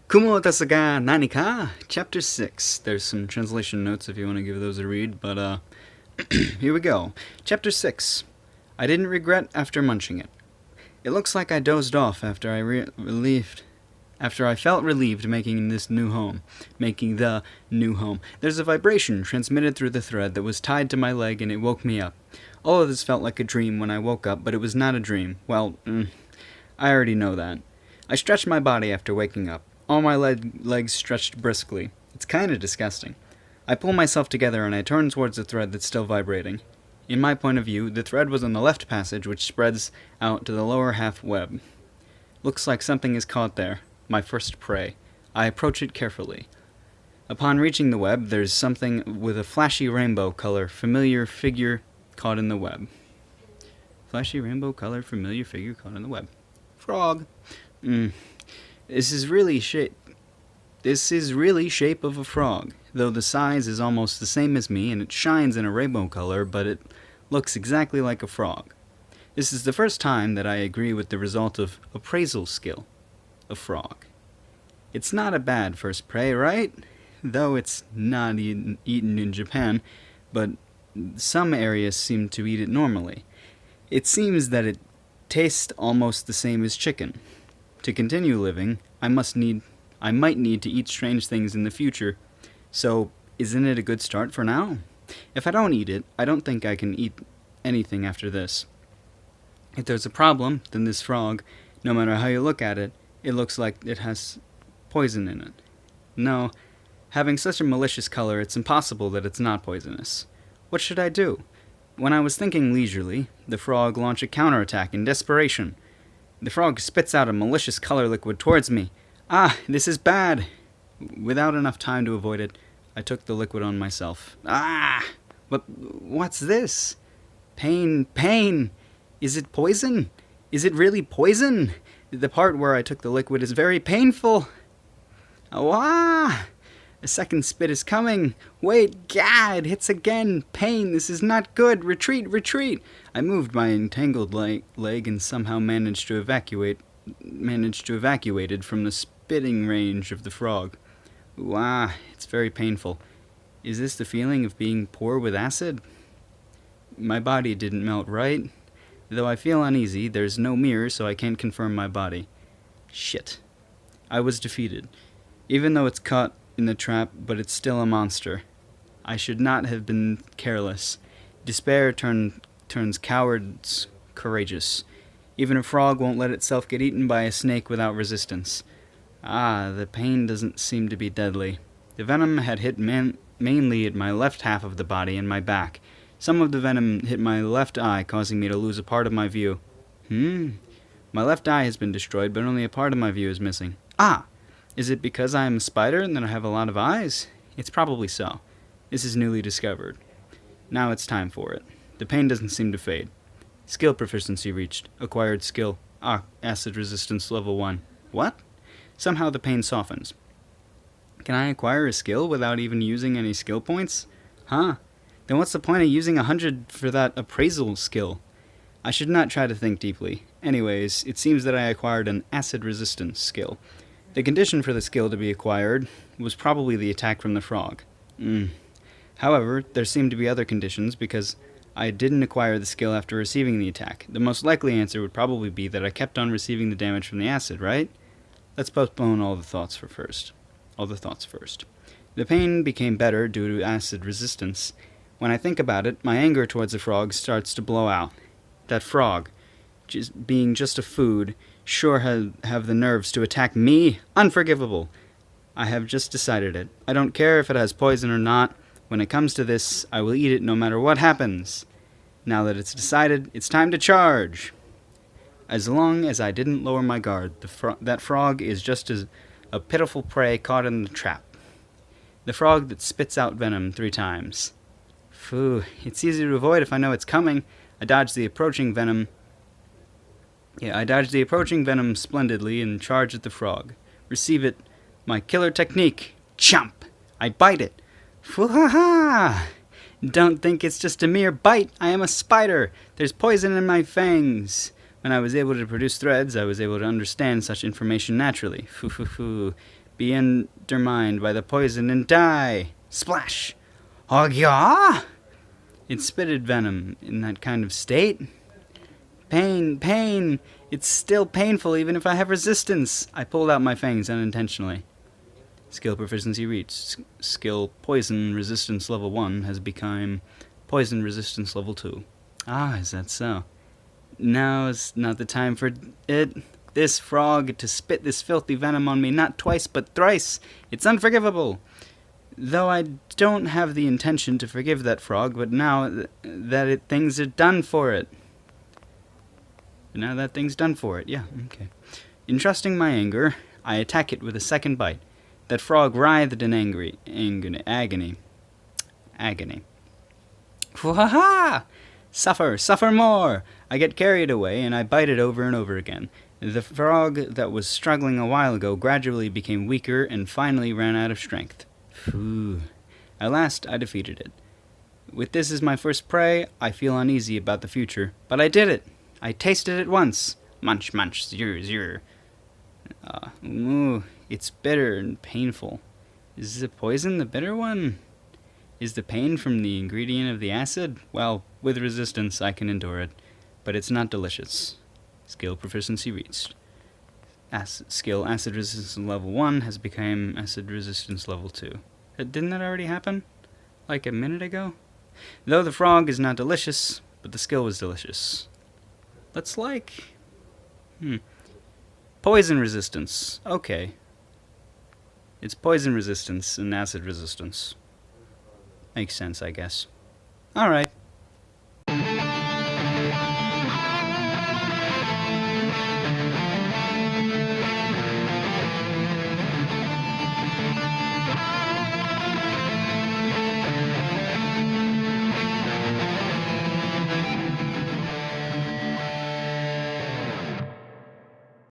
Kumo Desu ga Nani ka? Chapter 6. There's some translation notes if you want to give those a read, but here we go. Chapter 6. I didn't regret after munching it. It looks like I dozed off after I felt relieved making the new home. There's a vibration transmitted through the thread that was tied to my leg and it woke me up. All of this felt like a dream when I woke up, but it was not a dream. Well, I already know that. I stretched my body after waking up. All my legs stretched briskly. It's kind of disgusting. I pull myself together and I turn towards the thread that's still vibrating. In my point of view, the thread was on the left passage, which spreads out to the lower half web. Looks like something is caught there. My first prey. I approach it carefully. Upon reaching the web, there's something with a flashy rainbow color, familiar figure caught in the web. Flashy rainbow color, familiar figure caught in the web. Frog. This is really shape of a frog, though the size is almost the same as me and it shines in a rainbow color, but it looks exactly like a frog. This is the first time that I agree with the result of appraisal skill. A frog. It's not a bad first prey, right? Though it's not eaten in Japan, but some areas seem to eat it normally. It seems that it tastes almost the same as chicken. To continue living, I might need to eat strange things in the future, so isn't it a good start for now? If I don't eat it, I don't think I can eat anything after this. If there's a problem, then this frog, no matter how you look at it, it looks like it has poison in it. No, having such a malicious color, it's impossible that it's not poisonous. What should I do? When I was thinking leisurely, the frog launched a counterattack in desperation. The frog spits out a malicious color liquid towards me. Ah, this is bad! Without enough time to avoid it, I took the liquid on myself. Ah! What's this? Pain! Is it poison? Is it really poison? The part where I took the liquid is very painful. Ah! A second spit is coming. Wait, gad! It hits again. Pain, this is not good. Retreat! I moved my entangled leg and somehow managed to evacuate it from the spitting range of the frog. Ah, it's very painful. Is this the feeling of being poor with acid? My body didn't melt right. Though I feel uneasy, there's no mirror, so I can't confirm my body. Shit. I was defeated. Even though it's caught in the trap, but it's still a monster. I should not have been careless. Despair turns cowards courageous. Even a frog won't let itself get eaten by a snake without resistance. Ah, the pain doesn't seem to be deadly. The venom had hit mainly at my left half of the body and my back. Some of the venom hit my left eye, causing me to lose a part of my view. My left eye has been destroyed, but only a part of my view is missing. Ah! Is it because I am a spider and that I have a lot of eyes? It's probably so. This is newly discovered. Now it's time for it. The pain doesn't seem to fade. Skill proficiency reached. Acquired skill. Acid resistance level 1. What? Somehow the pain softens. Can I acquire a skill without even using any skill points? Huh? Then what's the point of using 100 for that appraisal skill? I should not try to think deeply. Anyways, it seems that I acquired an acid resistance skill. The condition for the skill to be acquired was probably the attack from the frog. However, there seemed to be other conditions because I didn't acquire the skill after receiving the attack. The most likely answer would probably be that I kept on receiving the damage from the acid, right? Let's postpone all the thoughts first. The pain became better due to acid resistance. When I think about it, my anger towards the frog starts to blow out. That frog, being just a food, sure have the nerves to attack me? Unforgivable. I have just decided it. I don't care if it has poison or not. When it comes to this, I will eat it no matter what happens. Now that it's decided, it's time to charge. As long as I didn't lower my guard, that frog is just as a pitiful prey caught in the trap. The frog that spits out venom 3 times. Phew, it's easy to avoid if I know it's coming. I dodged the approaching venom splendidly and charged at the frog. Receive it. My killer technique. Chomp! I bite it. Foo-ha-ha! Don't think it's just a mere bite. I am a spider. There's poison in my fangs. When I was able to produce threads, I was able to understand such information naturally. Foo-foo-foo. be undermined by the poison and die. Splash! Oh, yeah! It spitted venom in that kind of state. Pain, pain! It's still painful even if I have resistance. I pulled out my fangs unintentionally. Skill proficiency reached. Skill poison resistance level 1 has become poison resistance level 2. Ah, is that so? Now is not the time for this frog to spit this filthy venom on me, not twice but thrice. It's unforgivable. Though I don't have the intention to forgive that frog, but now things are done for it. Now that thing's done for it, yeah, okay. Entrusting my anger, I attack it with a second bite. That frog writhed in agony. Waha! Suffer, suffer more! I get carried away, and I bite it over and over again. The frog that was struggling a while ago gradually became weaker and finally ran out of strength. Phew. At last, I defeated it. With this as my first prey, I feel uneasy about the future. But I did it! I tasted it once. Munch, munch, zir, zir. It's bitter and painful. Is the poison the bitter one? Is the pain from the ingredient of the acid? Well, with resistance, I can endure it. But it's not delicious. Skill proficiency reached. Skill acid resistance level 1 has become acid resistance level 2. Didn't that already happen? Like a minute ago? Though the frog is not delicious, but the skill was delicious. Let's poison resistance. Okay. It's poison resistance and acid resistance. Makes sense, I guess. Alright.